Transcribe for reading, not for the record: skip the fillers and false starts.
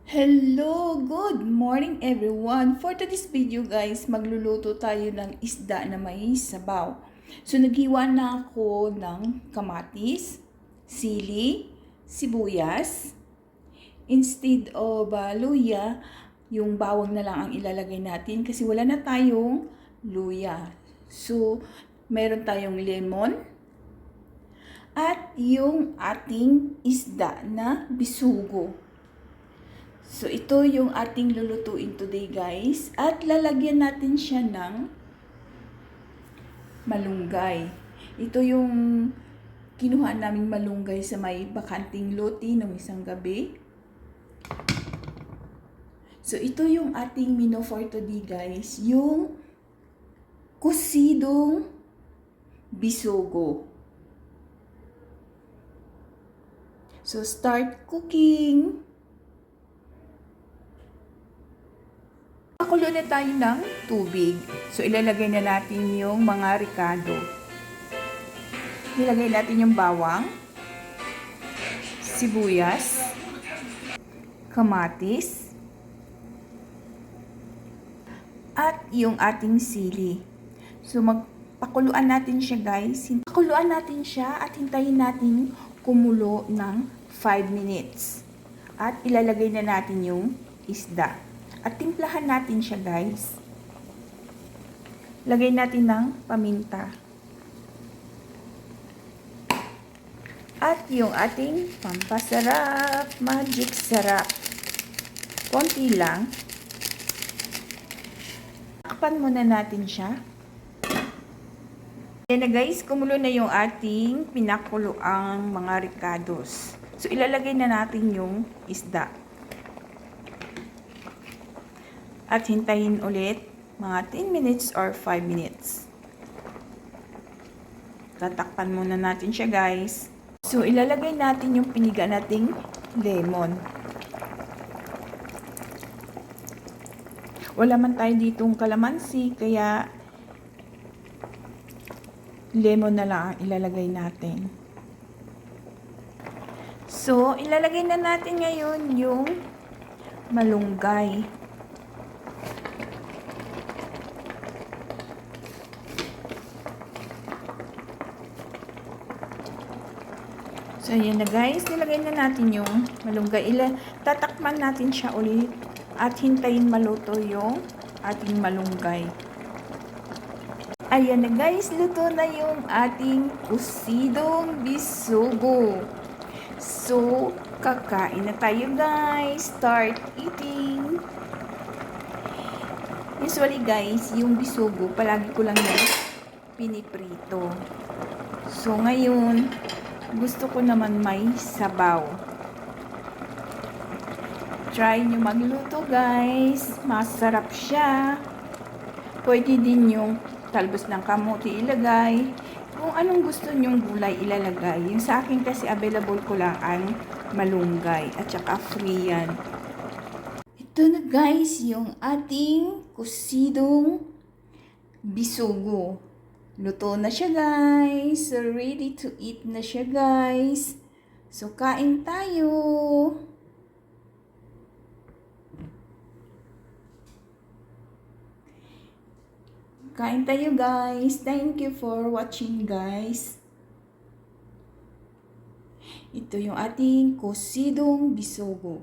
Hello! Good morning everyone! For today's video guys, magluluto tayo ng isda na may sabaw. So naghiwa na ako ng kamatis, sili, sibuyas. Instead of luya, yung bawang na lang ang ilalagay natin kasi wala na tayong luya. So meron tayong lemon at yung ating isda na bisugo. So, ito yung ating lulutuin today guys. At lalagyan natin siya ng malunggay. Ito yung kinuha naming malunggay sa may bakanting lote ng isang gabi. So, ito yung ating menu for today guys. Yung kusidong bisugo. So, start cooking. Pakulo na tayo ng tubig. So, ilalagay na natin yung mga ricado. Ilagay natin yung bawang, sibuyas, kamatis, at yung ating sili. So, magpakuluan natin siya guys. Pakuluan natin siya at hintayin natin kumulo ng 5 minutes. At ilalagay na natin yung isda. At timplahan natin siya guys. Lagay natin ng paminta. At yung ating pampasarap, magic sarap. Konti lang. Takpan muna natin siya. Ayan na guys, kumulo na yung ating pinakuloang mga ricados. So ilalagay na natin yung isda. At hintayin ulit mga 10 minutes or 5 minutes. Tatakpan muna natin siya guys. So ilalagay natin yung piniga nating lemon. Wala man tayo ditong kalamansi kaya lemon na lang ang ilalagay natin. So ilalagay na natin ngayon yung malunggay. So, ayan na guys. Nilagay na natin yung malunggay. Tatakman natin siya ulit at hintayin maluto yung ating malunggay. Ayan na guys. Luto na yung ating kusidong bisugo. So, kakain na tayo guys. Start eating. Usually guys, yung bisugo, palagi ko lang yung piniprito. So, ngayon, gusto ko naman may sabaw. Try nyo magluto guys. Masarap siya. Pwede din yung talbos ng kamote ilagay. Kung anong gusto nyong gulay ilalagay. Yung sa akin kasi available ko lang ang malunggay. At saka free yan. Ito na guys yung ating kusidong bisugo. Luto na siya guys. Ready to eat na siya guys. So kain tayo. Kain tayo guys. Thank you for watching guys. Ito yung ating kusidong bisugo.